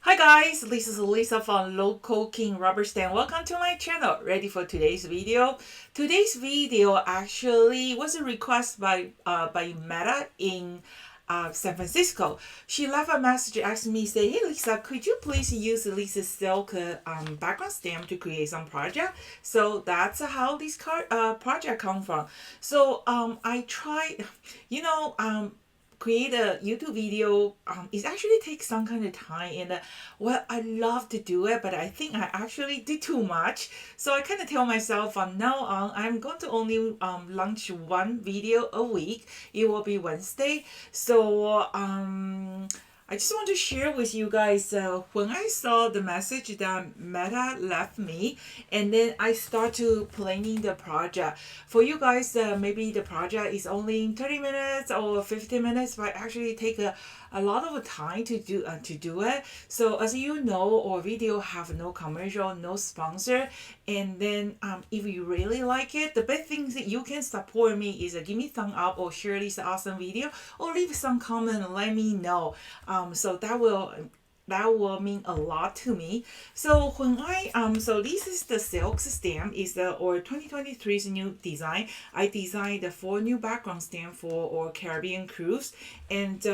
Hi guys, this is Lisa from Local King Rubber Stamp. Welcome to my channel. Ready for today's video? Today's video actually was a request by Meta in San Francisco. She left a message asking me, say, "Hey Lisa, could you please use Lisa's silk background stamp to create some project?" So that's how this project come from. So I tried, you know, create a YouTube video, it actually takes some kind of time. And well, I love to do it, but I think I actually did too much. So I kind of tell myself from now on, I'm going to only launch one video a week. It will be Wednesday. So I just want to share with you guys when I saw the message that Meta left me, and then I start to planning the project. For you guys, maybe the project is only 30 minutes or 15 minutes, but actually take a lot of time to do it. So as you know, our video have no commercial, no sponsor, and then if you really like it, the best things that you can support me is give me thumb up or share this awesome video or leave some comment and let me know. So that will mean a lot to me. So when so this is the silk stamp, is the or 2023's new design. I designed the 4 new background stamp for our Caribbean cruise, and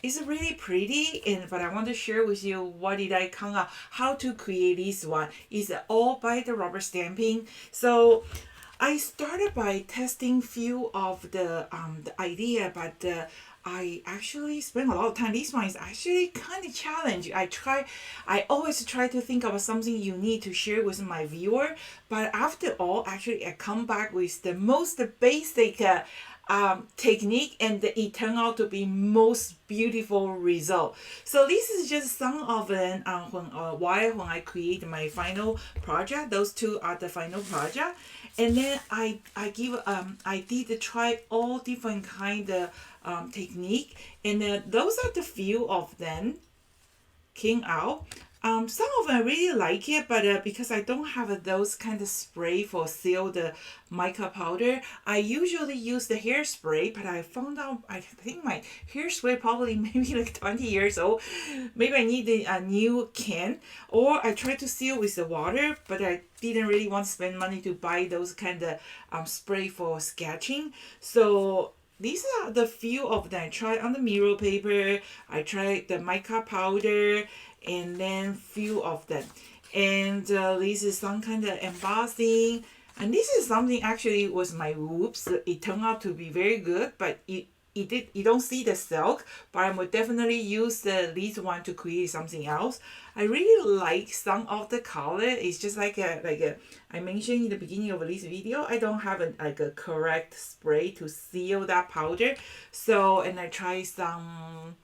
it's really pretty. And but I want to share with you what did I come up, how to create this one. Is all by the rubber stamping. So I started by testing few of the idea, but I actually spent a lot of time. This one is actually kind of challenging. I always try to think of something unique to share with my viewer, but after all, actually I come back with the most basic technique, and it turned out to be most beautiful result. So this is just some of them when I create my final project. Those two are the final project, and then I did try all different kind of technique, and those are the few of them came out. Some of them I really like it, but because I don't have those kind of spray for seal the mica powder, I usually use the hairspray. But I found out I think my hairspray probably maybe like 20 years old. Maybe I need a new can, or I tried to seal with the water, but I didn't really want to spend money to buy those kind of spray for sketching. So these are the few of them. I tried on the mirror paper. I tried the mica powder, and then few of them. And this is some kind of embossing. And this is something actually was my whoops. It turned out to be very good, but you don't see the silk, but I would definitely use this one to create something else. I really like some of the color. It's just like I mentioned in the beginning of this video, I don't have a correct spray to seal that powder. So, and I try some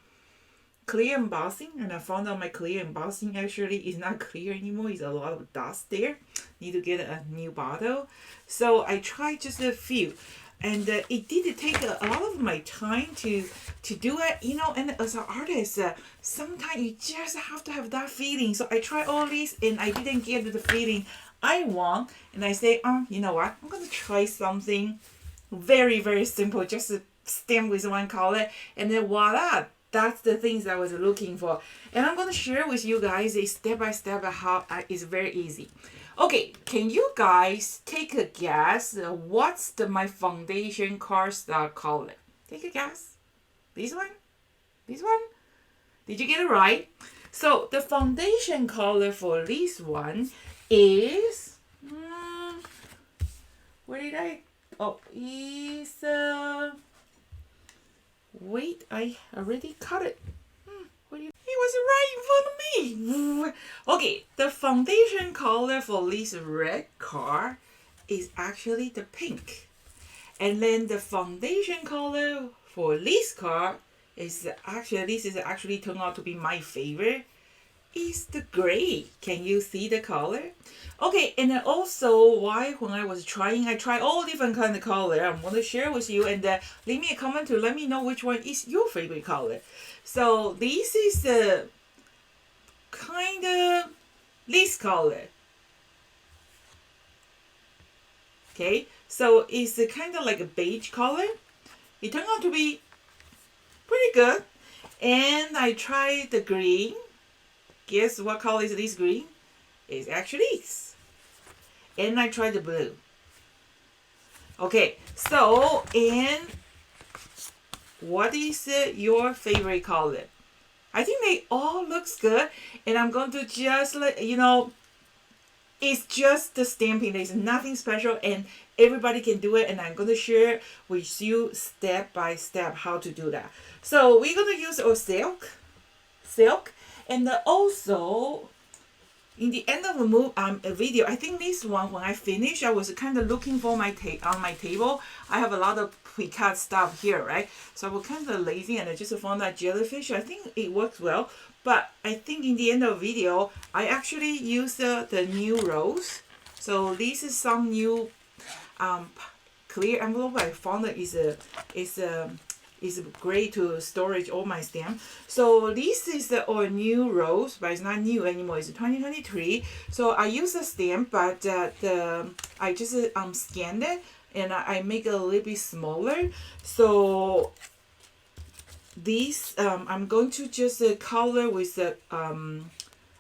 clear embossing, and I found out my clear embossing actually is not clear anymore. It's a lot of dust there. Need to get a new bottle. So I tried just a few, and it did take a lot of my time to do it, and as an artist, sometimes you just have to have that feeling. So I tried all these, and I didn't get the feeling I want, and I say, you know what, I'm gonna try something very, very simple, just a stamp with one color, and then voila, that's the things I was looking for. And I'm going to share with you guys a step by step how it's very easy. Okay, can you guys take a guess what's my foundation cardstock color? Take a guess. This one? This one? Did you get it right? So the foundation color for this one is where did I? Oh, is wait, I already cut it. It was right in front of me. Okay, the foundation color for this red card is actually the pink. And then the foundation color for this card is actually turned out to be my favorite. Is the gray. Can you see the color? Okay, and then also why when I was trying, I tried all different kind of color. I'm going to share with you, and leave me a comment to let me know which one is your favorite color. So this is the kind of this color. Okay, so it's kind of like a beige color. It turned out to be pretty good. And I tried the green. Guess what color is this green? It's actually this. And I tried the blue. Okay, so, and what is your favorite color? I think they all looks good, and I'm going to just let you know, it's just the stamping. There's nothing special, and everybody can do it, and I'm going to share with you step by step how to do that. So we're going to use our silk, and also in the end of a video, I think this one, when I finish, I was kind of looking for on my table. I have a lot of pre-cut stuff here, right? So I was kind of lazy and I just found that jellyfish. I think it works well, but I think in the end of the video, I actually use the new rose. So this is some new clear envelope I found that is great to storage all my stamp. So this is our new rose, but it's not new anymore. It's 2023. So I use the stamp, but I just scanned it and I make it a little bit smaller. So this I'm going to just color with the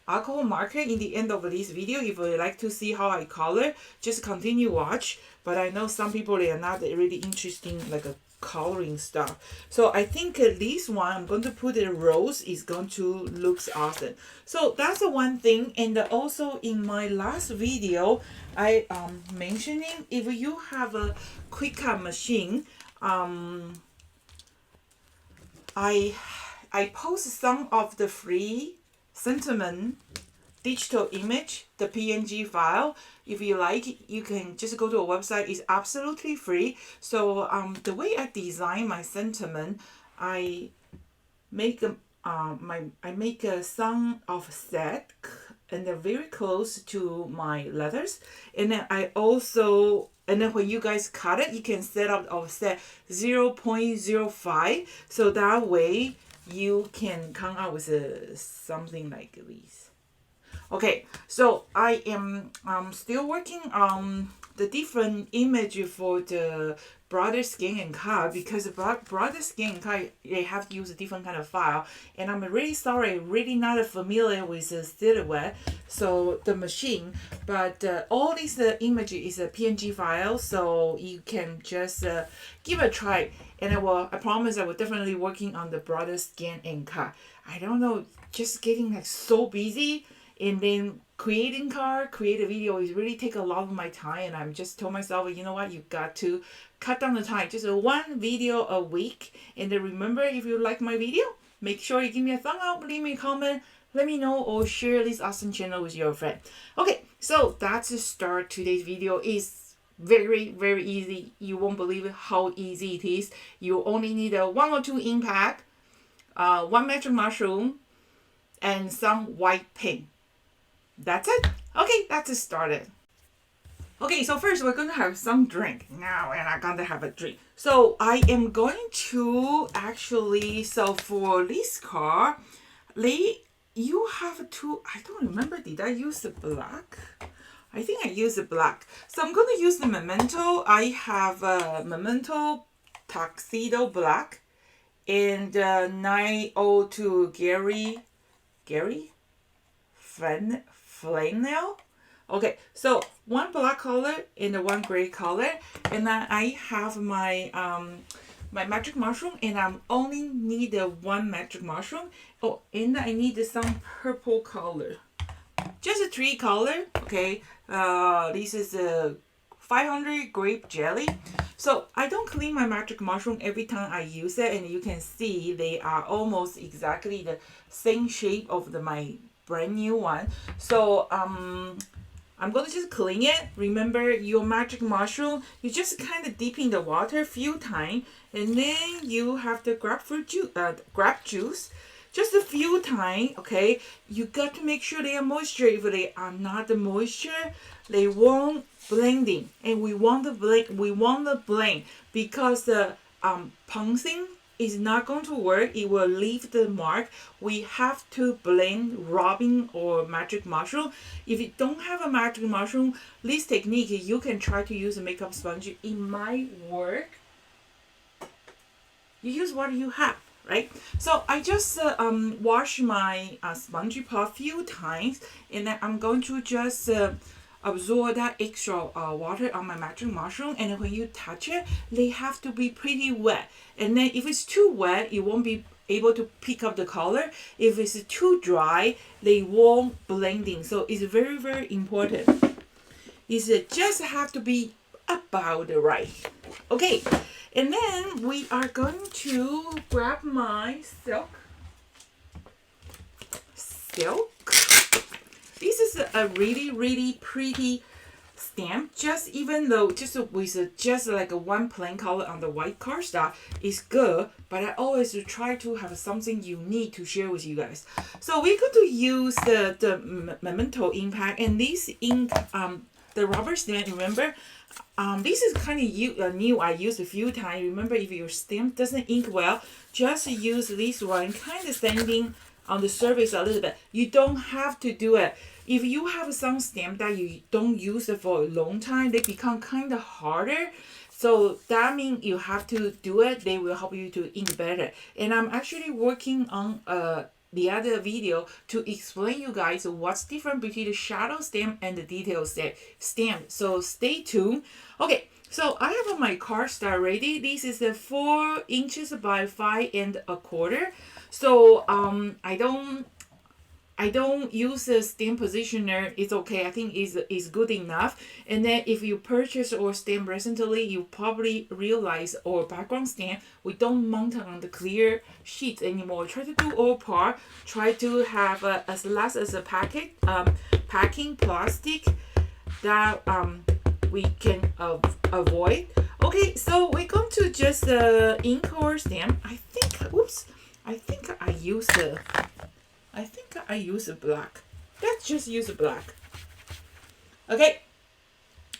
alcohol marker in the end of this video. If you like to see how I color, just continue watch. But I know some people, they are not really interested in like a coloring stuff. So I think this one, I'm going to put a rose, is going to looks awesome. So that's the one thing. And also in my last video, I mentioning if you have a quick cut machine, I post some of the free sentiment digital image, the PNG file. If you like, you can just go to a website. It's absolutely free. So the way I design my sentiment, I make a some offset and they're very close to my letters. And then and then when you guys cut it, you can set up offset 0.05. So that way you can come out with something like this. Okay, so I am still working on the different image for the broader scan and cut, because the broader scan and cut, they have to use a different kind of file. And I'm really sorry, really not familiar with the silhouette, so the machine. But all this image is a PNG file, so you can just give it a try. And I promise I will definitely working on the broader scan and cut. I don't know, just getting like so busy. And then create a video is really take a lot of my time, and I'm just told myself, you know what, you got to cut down the time, just one video a week. And then remember, if you like my video, make sure you give me a thumb up, leave me a comment, let me know, or share this awesome channel with your friend. Okay, so that's the start. Today's video is very, very easy. You won't believe how easy it is. You only need a 1 or 2 Inkpad, 1 magic mushroom, and some white paint. That's it. Okay, that's started. Okay, so first we're going to have some drink now, and I'm going to have a drink. So I am going to actually, so for this card, you have to, I don't remember, did I use the black? I think I used the black. So I'm going to use the Memento. I have a Memento Tuxedo Black and 902 Gary Flannel. Okay, so 1 black color and 1 gray color, and then I have my my magic mushroom, and I only need 1 magic mushroom. Oh, and I need some purple color, just 3 color. Okay, this is a 500 grape jelly. So I don't clean my magic mushroom every time I use it, and you can see they are almost exactly the same shape of my brand new one. So I'm going to just clean it. Remember, your magic mushroom, you just kind of dip in the water a few times, and then you have the grape juice just a few times. Okay, you got to make sure they are moisture. If they are not the moisture, they won't blending, and we want the blend because the pouncing is not going to work. It will leave the mark. We have to blend rubbing or magic mushroom. If you don't have a magic mushroom, this technique, you can try to use a makeup sponge. It might work. You use what you have. right? So I just wash my spongy pot few times, and then I'm going to just absorb that extra water on my magic mushroom. And when you touch it, they have to be pretty wet. And then if it's too wet, you won't be able to pick up the color. If it's too dry, they won't blending. So it's very, very important. It's just have to be about right. Okay, and then we are going to grab my silk. This is a really, really pretty stamp. Just even though just with just like a one plain color on the white cardstock is good, but I always try to have something unique to share with you guys. So we're going to use the Memento Inkpad, and this ink, the rubber stamp. Remember, this is kind of new. I used a few times. Remember, if your stamp doesn't ink well, just use this one, kind of standing on the surface a little bit. You don't have to do it. If you have some stamp that you don't use it for a long time, they become kind of harder. So that means you have to do it. They will help you to ink better. And I'm actually working on the other video to explain you guys what's different between the shadow stamp and the detail stamp. So stay tuned. Okay, so I have my cardstock ready. This is the 4 inches by 5 1/4. So I don't use a stamp positioner. It's okay. I think is good enough. And then if you purchase or stamp recently, you probably realize our background stamp, we don't mount it on the clear sheets anymore. Try to do all part. Try to have as less as a packing plastic that we can avoid. Okay, so we're going to just ink our stamp. I think I use the black. Let's just use the black. Okay.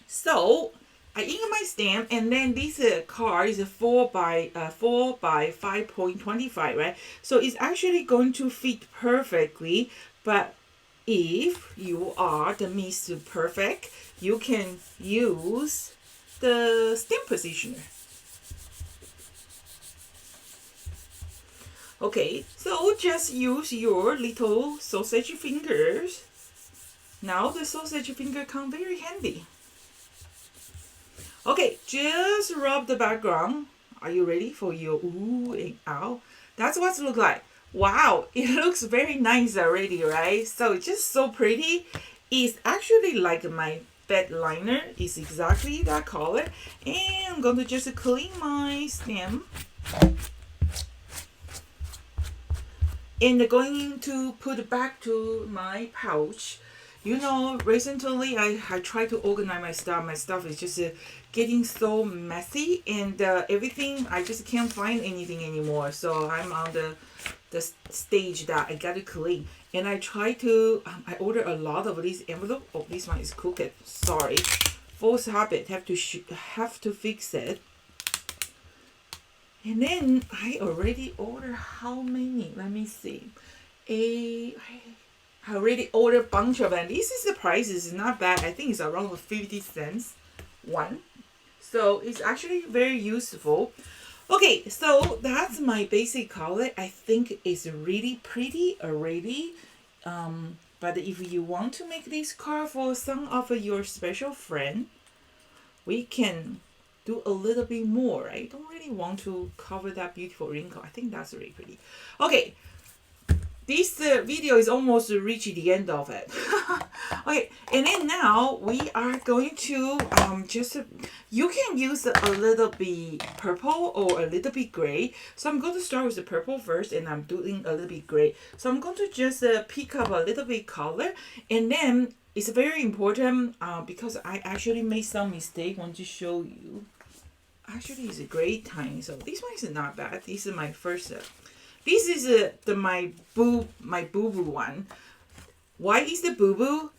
So I ink my stamp, and then this card is a 4 by 5.25, right? So it's actually going to fit perfectly. But if you are the Mr. Perfect, you can use the stamp positioner. Okay, so just use your little sausage fingers. Now the sausage finger come very handy. Okay, just rub the background. Are you ready for your ooh and ow? That's what it looks like. Wow, it looks very nice already, right? So it's just so pretty. It's actually like my bed liner. It's exactly that color. And I'm going to just clean my stamp. And going to put it back to my pouch. You know, recently I tried to organize my stuff. My stuff is just getting so messy, and everything, I just can't find anything anymore. So I'm on the stage that I gotta clean. And I try to, I order a lot of these envelopes. Oh, this one is crooked. Sorry. False habit. Have to fix it. And then I already ordered how many? Let me see. I already ordered a bunch of them. This is the price. It's not bad. I think it's around 50 cents one. So it's actually very useful. Okay, so that's my basic color. I think it's really pretty already. But if you want to make this card for some of your special friend, we can do a little bit more. I don't really want to cover that beautiful wrinkle. I think that's really pretty. Okay, this video is almost reaching the end of it. Okay, and then now we are going to you can use a little bit purple or a little bit gray. So I'm going to start with the purple first, and I'm doing a little bit gray. So I'm going to just pick up a little bit color, and then it's very important because I actually made some mistake. I want to show you. Actually, it's a great time. So this one is not bad. This is my first. This is my boo boo one. Why is the boo boo?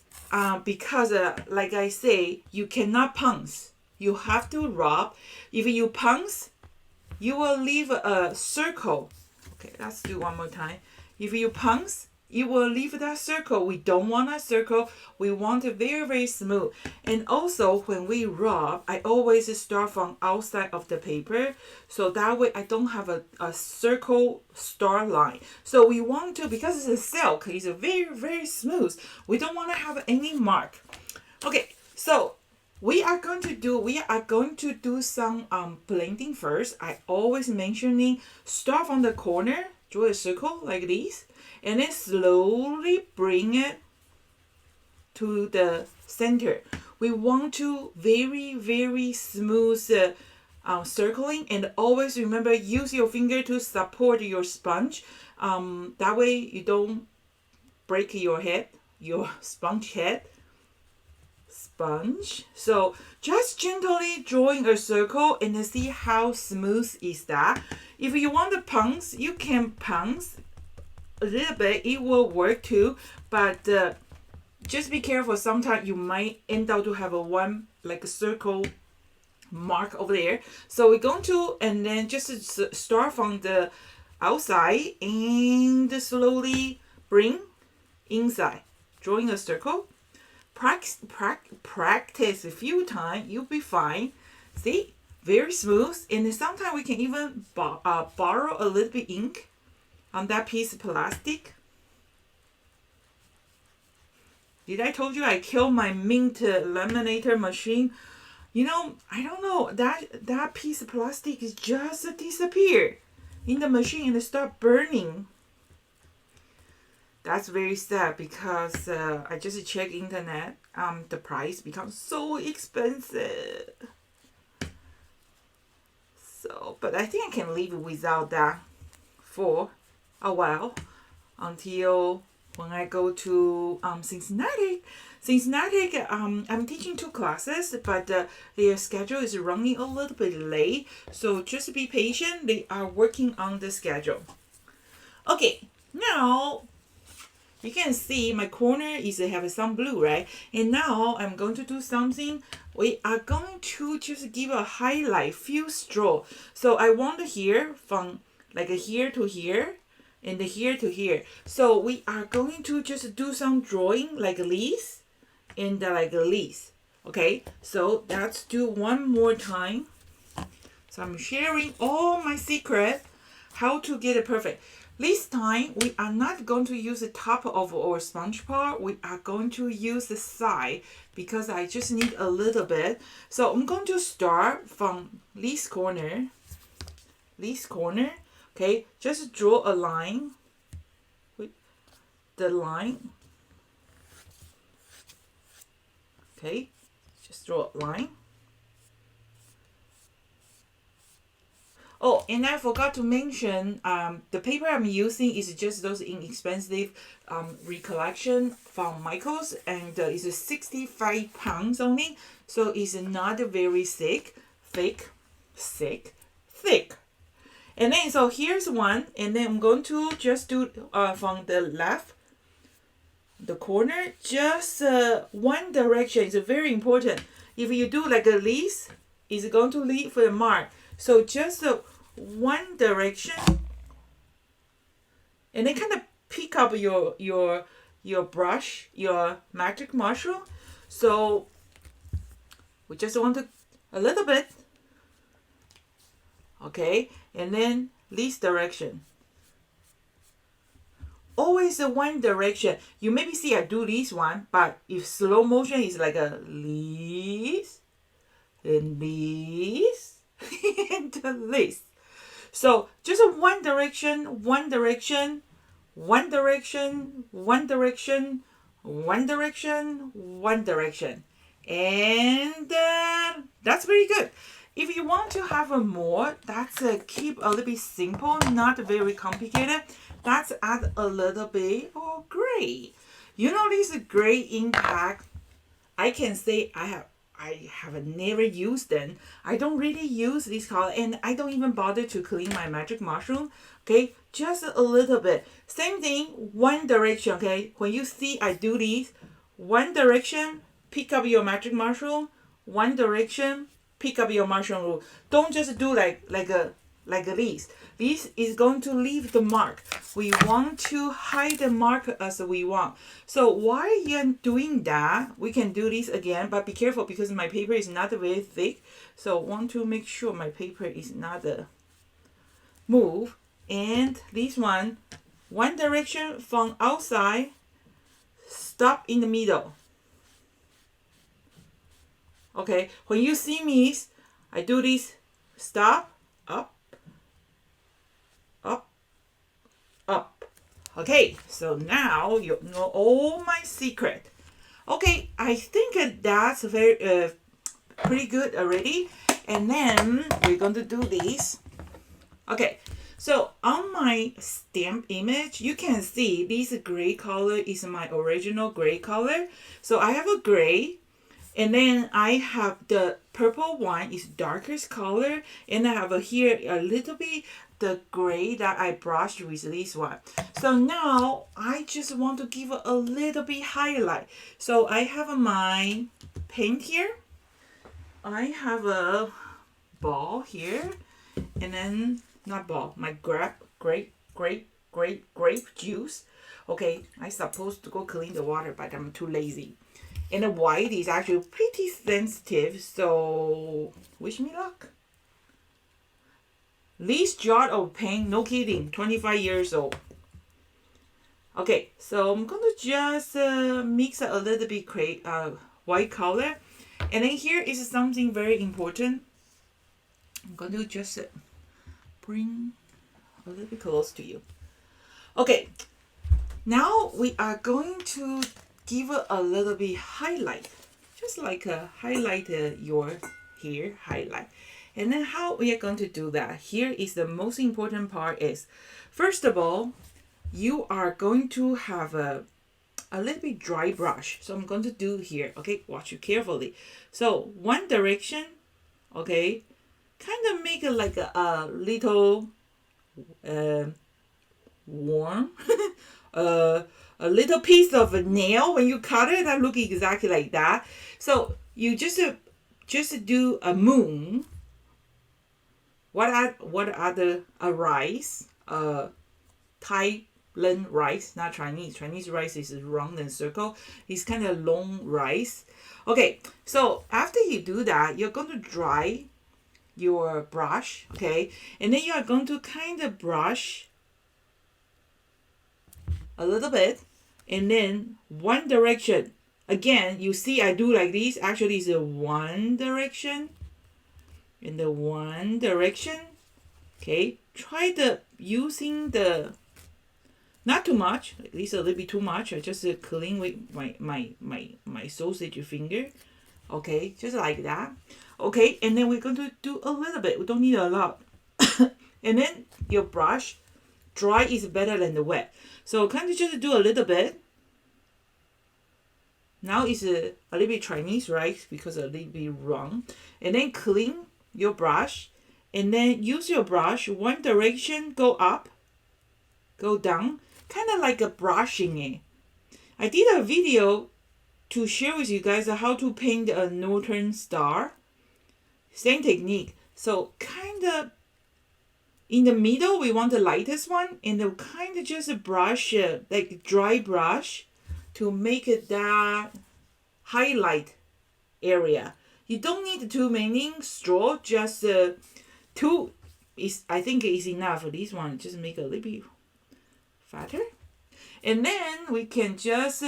Because like I say, you cannot punch. You have to rub. If you punch, you will leave a circle. Okay, let's do one more time. If you punch, it will leave that circle. We don't want a circle. We want it very, very smooth. And also when we rub, I always start from outside of the paper. So that way I don't have a circle star line. So we want to, because it's a silk, it's a very, very smooth. We don't want to have any mark. Okay, so we are going to do some blending first. I always mentioning start from the corner, draw a circle like this, and then slowly bring it to the center. We want to very, very smooth circling, and always remember use your finger to support your sponge. That way you don't break your head, your sponge head. So just gently drawing a circle and see how smooth is that. If you want to pounce, you can pounce a little bit. It will work too, but just be careful. Sometimes you might end up to have a one like a circle mark over there. So we're going to, and then just start from the outside and slowly bring inside, drawing a circle. Practice a few times, you'll be fine. See, very smooth. And then sometimes we can even borrow a little bit ink on that piece of plastic. Did I told you I killed my mint laminator machine? You know, I don't know, that piece of plastic is just disappear in the machine and start burning. That's very sad because I just checked internet. The price becomes so expensive. So, but I think I can live without that for a while until when I go to Cincinnati. I'm teaching 2 classes, but their schedule is running a little bit late. So just be patient. They are working on the schedule. Okay, now you can see my corner is have some blue, right? And now I'm going to do something. We are going to just give a highlight, few stroke. So I want here from like here to here and here to here. So we are going to just do some drawing like this and like this. Okay, so let's do one more time. So I'm sharing all my secret how to get it perfect. This time, we are not going to use the top of our sponge part. We are going to use the side because I just need a little bit. So I'm going to start from this corner. Okay, just draw a line with the line. Okay, just draw a line. Oh, and I forgot to mention, the paper I'm using is just those inexpensive recollection from Michael's, and it's 65 pounds only, so it's not very thick. And then, so here's one, and then I'm going to just do from the left, the corner, just one direction is very important. If you do like this, it's going to leave a mark. So just one direction, and then kind of pick up your brush, your magic mushroom. So we just want to a little bit, okay, and then this direction. Always the one direction. You maybe see I do this one, but if slow motion is like a this and this. Into this. So just a one direction, one direction, one direction, one direction, one direction, one direction. And that's very good. If you want to have a more, that's keep a little bit simple, not very complicated. That's add a little bit of gray. You know this gray Inkpad, I can say I have never used them. I don't really use this color, and I don't even bother to clean my magic mushroom. Okay, just a little bit. Same thing, one direction. Okay, when you see I do this, one direction, pick up your magic mushroom. One direction, pick up your mushroom root. Don't just do like a like this. This is going to leave the mark. We want to hide the mark as we want. So while you're doing that, we can do this again, but be careful because my paper is not very thick. So want to make sure my paper is not move. And this one direction from outside, stop in the middle. Okay, when you see me, I do this, stop, up, up, up. Okay, so now you know all my secret. Okay, I think that's very pretty good already. And then we're going to do this. Okay, so on my stamp image, you can see this gray color is my original gray color. So I have a gray. And then I have the purple one is darkest color. And I have here a little bit the gray that I brushed with this one. So now I just want to give a little bit highlight. So I have my paint here. I have a ball here. And then, not ball, my grape juice. Okay, I'm supposed to go clean the water, but I'm too lazy. And the white is actually pretty sensitive, so wish me luck. This jar of paint, no kidding, 25 years old. Okay, so I'm going to just mix a little bit white color. And then here is something very important. I'm going to just bring a little bit close to you. Okay, now we are going to give it a little bit highlight, just like highlight your hair highlight. And then how we are going to do that, here is the most important part is, first of all, you are going to have a little bit dry brush. So I'm going to do here, okay, watch it carefully. So one direction, okay, kind of make it like a little warm a little piece of a nail. When you cut it, that look exactly like that. So you just do a moon. What are the rice? Thailand rice, not Chinese. Chinese rice is round and circle. It's kind of long rice. Okay, so after you do that, you're going to dry your brush, okay, and then you are going to kind of brush a little bit, and then one direction. Again, you see I do like this. Actually, it's a one direction. In the one direction. Okay, try using the, not too much, at least a little bit too much. I just clean with my sausage finger. Okay, just like that. Okay, and then we're going to do a little bit. We don't need a lot. And then your brush, dry is better than the wet. So kind of just do a little bit. Now it's a little bit Chinese rice because a little bit wrong. And then clean your brush. And then use your brush. One direction, go up, go down. Kind of like a brushing it. I did a video to share with you guys how to paint a northern star. Same technique. So kind of in the middle, we want the lightest one, and then kind of just brush, like dry brush, to make it that highlight area. You don't need too many straw, just two is, I think, is enough for this one. Just make a little bit fatter, and then we can just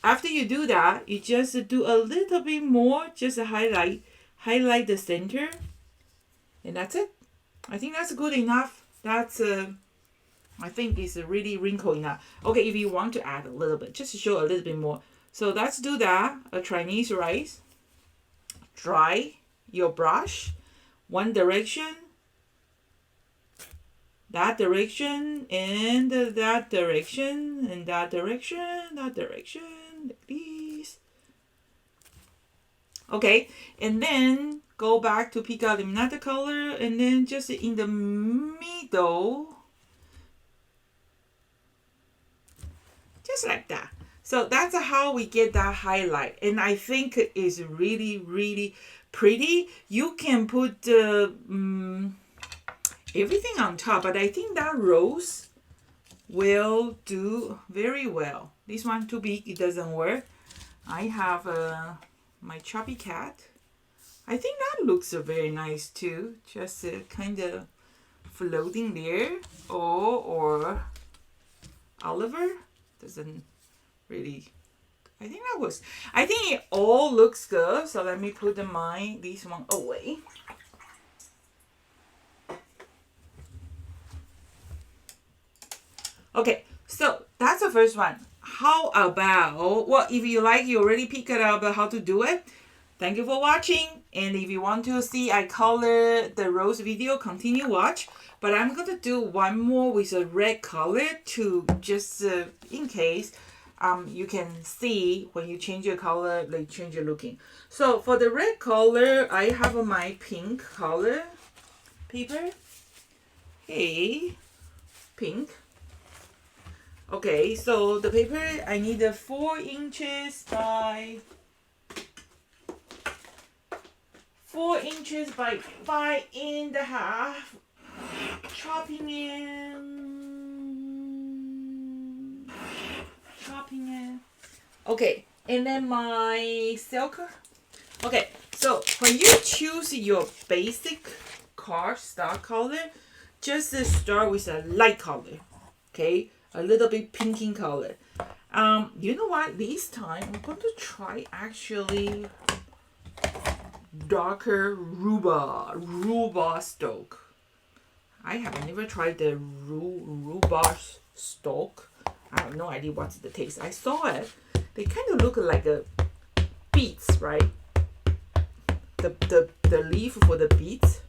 after you do that, you just do a little bit more, just highlight the center, and that's it. I think that's good enough. That's I think it's really wrinkle enough. Okay, if you want to add a little bit, just to show a little bit more. So let's do that. A Chinese rice. Dry your brush. One direction. That direction, and that direction, and that direction, that direction, like this. Okay, and then go back to pick out another color, and then just in the middle, just like that. So that's how we get that highlight, and I think it is really, really pretty. You can put everything on top, but I think that rose will do very well. This one too big, it doesn't work. I have my chubby cat. I think that looks very nice too, just kind of floating there. Or Oliver doesn't really. I think it all looks good. So let me put this one away. Okay, so that's the first one. How about, well, if you like, you already picked it up how to do it. Thank you for watching. And if you want to see I color the rose video, continue watch. But I'm going to do one more with a red color to just in case you can see when you change your color, like change your looking. So for the red color, I have my pink color paper. Hey, pink. Okay, so the paper, I need a 4 inches by 5.5. Chopping in. Okay, and then my silk. Okay, so when you choose your basic cardstock color, just start with a light color. Okay, a little bit pinky color. You know what? This time I'm going to try actually darker rhubarb stalk. I have never tried the rhubarb stalk. I have no idea what's the taste. I saw it. They kind of look like a beets, right? The leaf for the beets.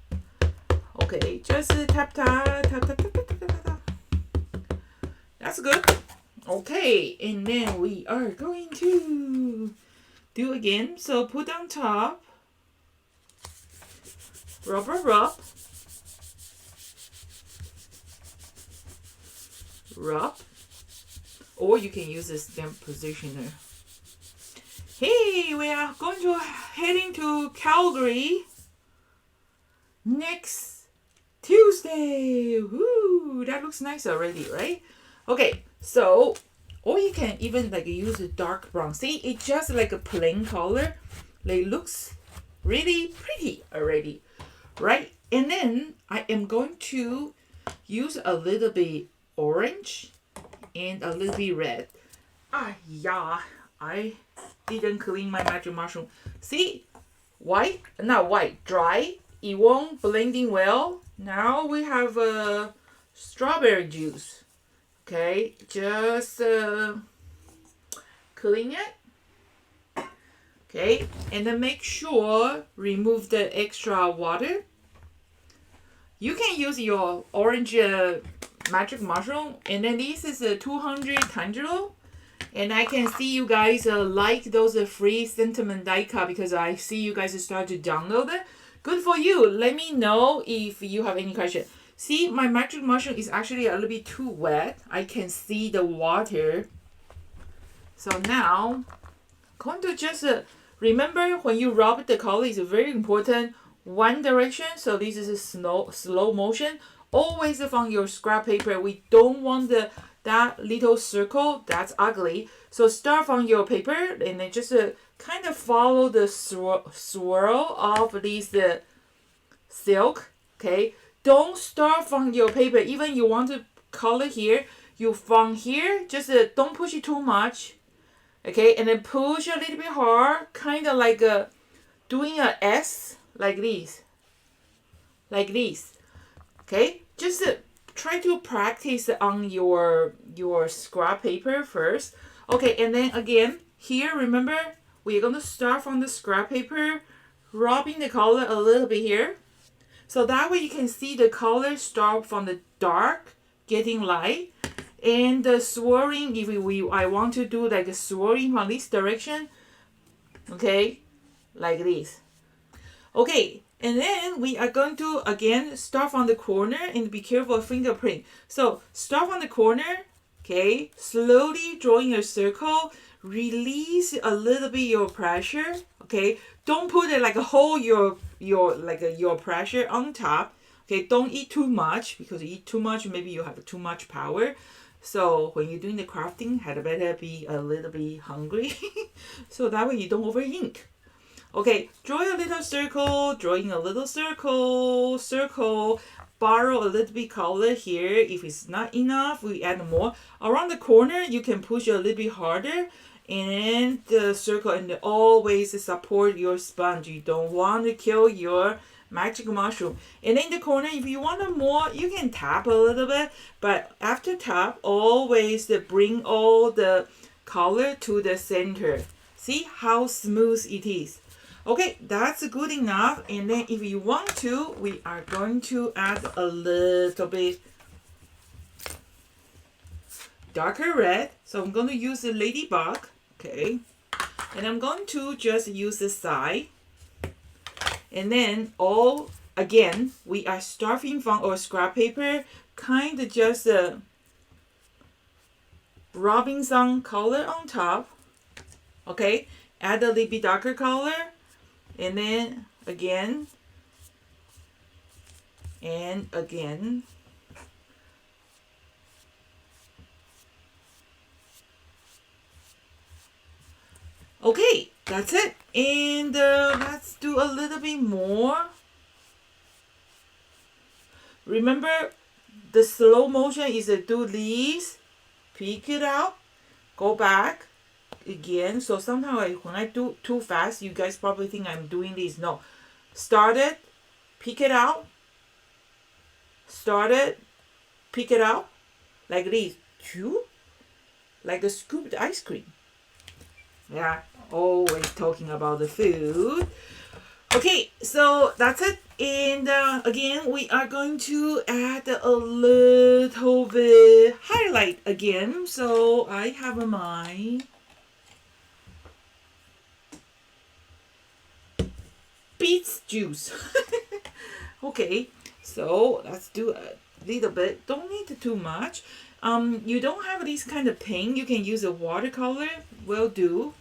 Okay, just tap. That's good. Okay, and then we are going to do again. So put on top. Rub. Or you can use a stamp positioner. Hey, we are going to heading to Calgary next Tuesday. Woo, that looks nice already, right? Okay, so or you can even like use a dark brown. See, it's just like a plain color. Like looks really pretty already, right? And then I am going to use a little bit orange and a little bit red. Yeah, I didn't clean my magic mushroom. See, dry. It won't blending well. Now we have strawberry juice. Okay, just clean it. Okay, and then make sure remove the extra water. You can use your orange magic mushroom, and then this is a 200 tangerine. And I can see you guys like those free sentiment die cut because I see you guys start to download it. Good for you. Let me know if you have any question. See, my magic mushroom is actually a little bit too wet. I can see the water. So now, going to just remember when you rub the color is very important. One direction. So this is a slow motion. Always from your scrap paper. We don't want that little circle. That's ugly. So start from your paper and then just kind of follow the swirl of this silk. Okay. Don't start from your paper. Even you want to color here, you from here, just don't push it too much. Okay, and then push a little bit hard, kind of like doing a S like this. Okay, just try to practice on your scrap paper first. Okay, and then again here, remember we're gonna start from the scrap paper, rubbing the color a little bit here. So that way you can see the color start from the dark, getting light. And the swirling, if I want to do like a swirling from this direction, okay, like this. Okay, and then we are going to, again, start from the corner and be careful of fingerprint. So start from the corner, okay, slowly drawing a circle, release a little bit your pressure, okay. Don't put it like a whole your pressure on top. Okay, don't eat too much, because you eat too much, maybe you have too much power. So when you're doing the crafting, had better be a little bit hungry. So that way you don't over ink. Okay, draw a little circle, drawing a little circle, borrow a little bit color here. If it's not enough, we add more. Around the corner, you can push a little bit harder, and the circle, and always support your sponge. You don't want to kill your magic mushroom. And in the corner, if you want more, you can tap a little bit, but after tap, always bring all the color to the center. See how smooth it is. Okay, that's good enough. And then if you want to, we are going to add a little bit darker red. So I'm going to use the ladybug. Okay, and I'm going to just use the side. And then again, we are starting from our scrap paper, kind of just rubbing some color on top. Okay, add a little bit darker color, and then again, and again. Okay, that's it. And let's do a little bit more. Remember, the slow motion is to do these, pick it out, go back again. So sometimes when I do too fast, you guys probably think I'm doing this. No, start it, pick it out, start it, pick it out, like this, like a scooped ice cream. Yeah, always talking about the food. Okay, so that's it. And again, we are going to add a little bit highlight again. So I have my beets juice. Okay, so let's do a little bit. Don't need too much. You don't have this kind of paint, you can use a watercolor, will do.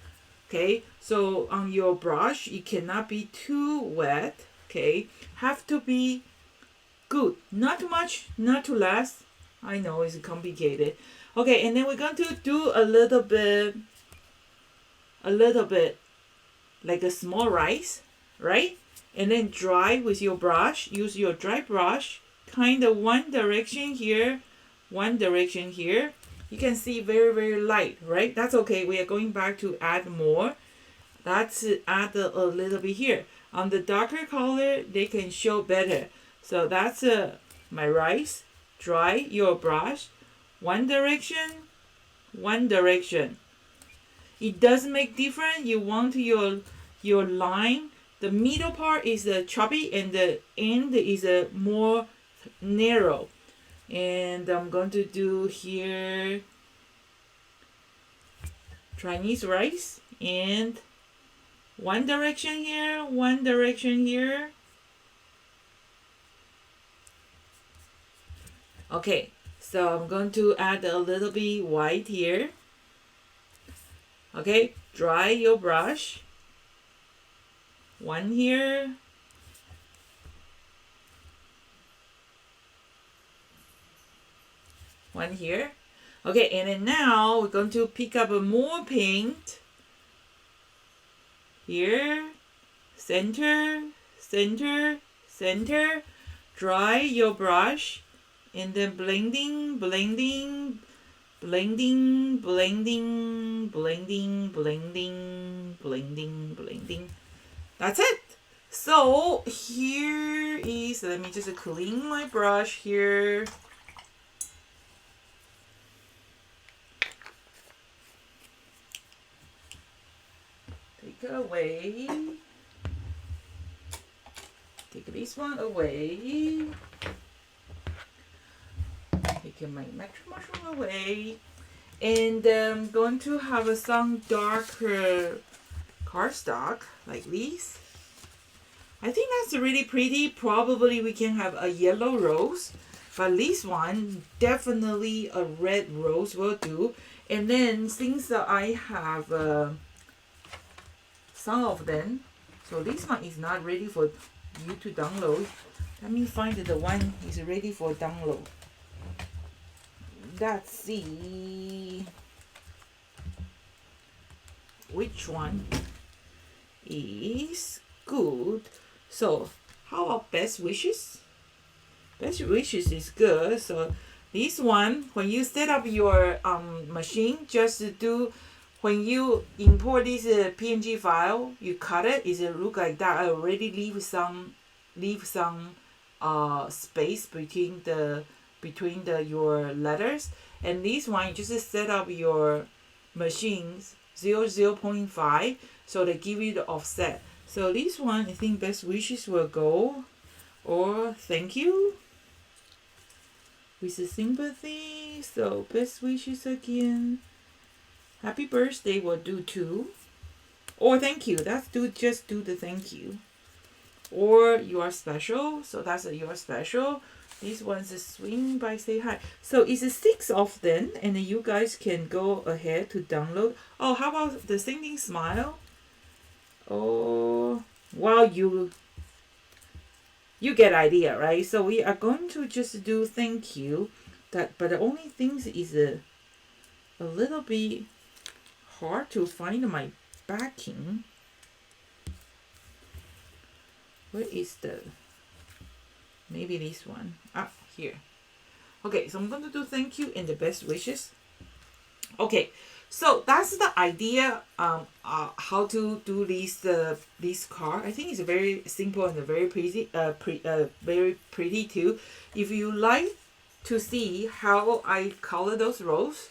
Okay, so on your brush, it cannot be too wet. Okay, have to be good, not too much, not too less. I know it's complicated. Okay, and then we're going to do a little bit like a small rice, right? And then dry with your brush, use your dry brush, kind of one direction here, one direction here. You can see very, very light, right? That's okay. We are going back to add more. Let's add a little bit here. On the darker color, they can show better. So that's my rice. Dry your brush. One direction, one direction. It doesn't make difference. You want your line. The middle part is chubby and the end is more narrow. And I'm going to do here Chinese rice, and one direction here, one direction here. Okay, so I'm going to add a little bit white here. Okay, dry your brush. One here. One here. Okay, and then now we're going to pick up more paint. Here, center, center, center. Dry your brush, and then blending, blending, blending, blending, blending, blending, blending, blending. That's it. So here is, let me just clean my brush here. Take it away. Take this one away. Take my magic mushroom away. And I'm going to have some darker cardstock like this. I think that's really pretty. Probably we can have a yellow rose, but this one definitely a red rose will do. And then since I have some of them, so this one is not ready for you to download. Let me find the one is ready for download. Let's see which one is good. So how about best wishes? Best wishes is good. So this one, when you set up your machine, just do when you import this PNG file, you cut it. It look like that. I already leave some space between your letters. And this one, you just set up your machines 0.5, so they give you the offset. So this one, I think best wishes will go, or thank you with the sympathy. So best wishes again. Happy birthday will do too. Or thank you. Just do the thank you. Or you are special. So that's a you are special. This one's a swing by say hi. So it's a 6 of them, and then you guys can go ahead to download. Oh, how about the singing smile? Oh, wow, you get idea, right? So we are going to just do thank you. But the only thing is a little bit hard to find my backing. Where is the, maybe this one? Ah, here. Okay, so I'm going to do thank you and the best wishes. Okay, so that's the idea. How to do this card. I think it's very simple and very pretty. Very pretty too. If you like to see how I color those rows,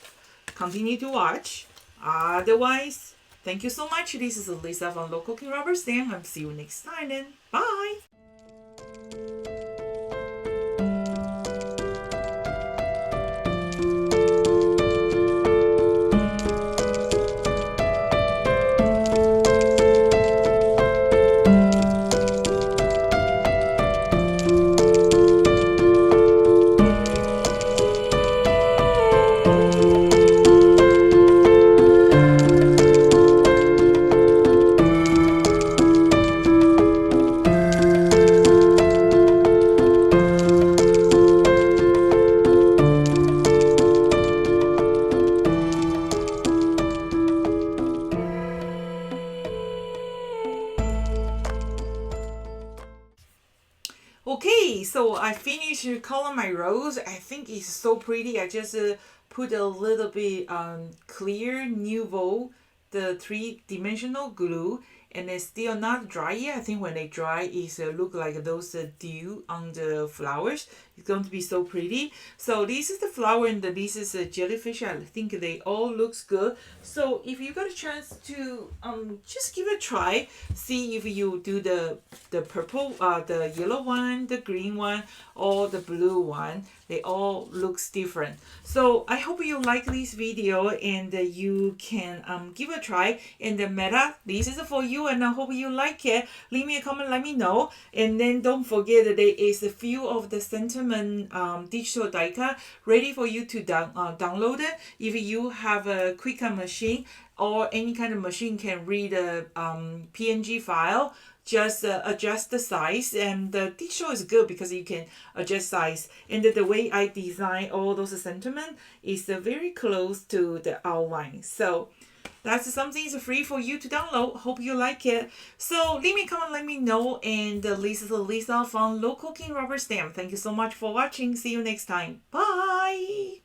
continue to watch. Otherwise, thank you so much. This is Lisa from Local King Rubber Stamp. I'll see you next time then. Bye. Okay, so I finished color my rose. I think it's so pretty. I just put a little bit clear Nuvo, the 3-dimensional glue, and it's still not dry yet. I think when they dry, it look like those dew on the flowers. It's going to be so pretty. So this is the flower and this is a jellyfish. I think they all looks good. So if you got a chance to just give it a try, see if you do the purple, the yellow one, the green one, or the blue one. They all looks different. So I hope you like this video and you can give it a try. And the meta, this is for you, and I hope you like it. Leave me a comment, let me know. And then don't forget that there is a few of the sentiment digital die cut ready for you to download it. If you have a Quicker machine or any kind of machine can read a PNG file, just adjust the size, and the digital is good because you can adjust size. And the way I design all those sentiment is very close to the outline. So that's something is free for you to download. Hope you like it. So leave me a comment, let me know. And this is Lisa from Local King Rubber Stamp. Thank you so much for watching. See you next time. Bye.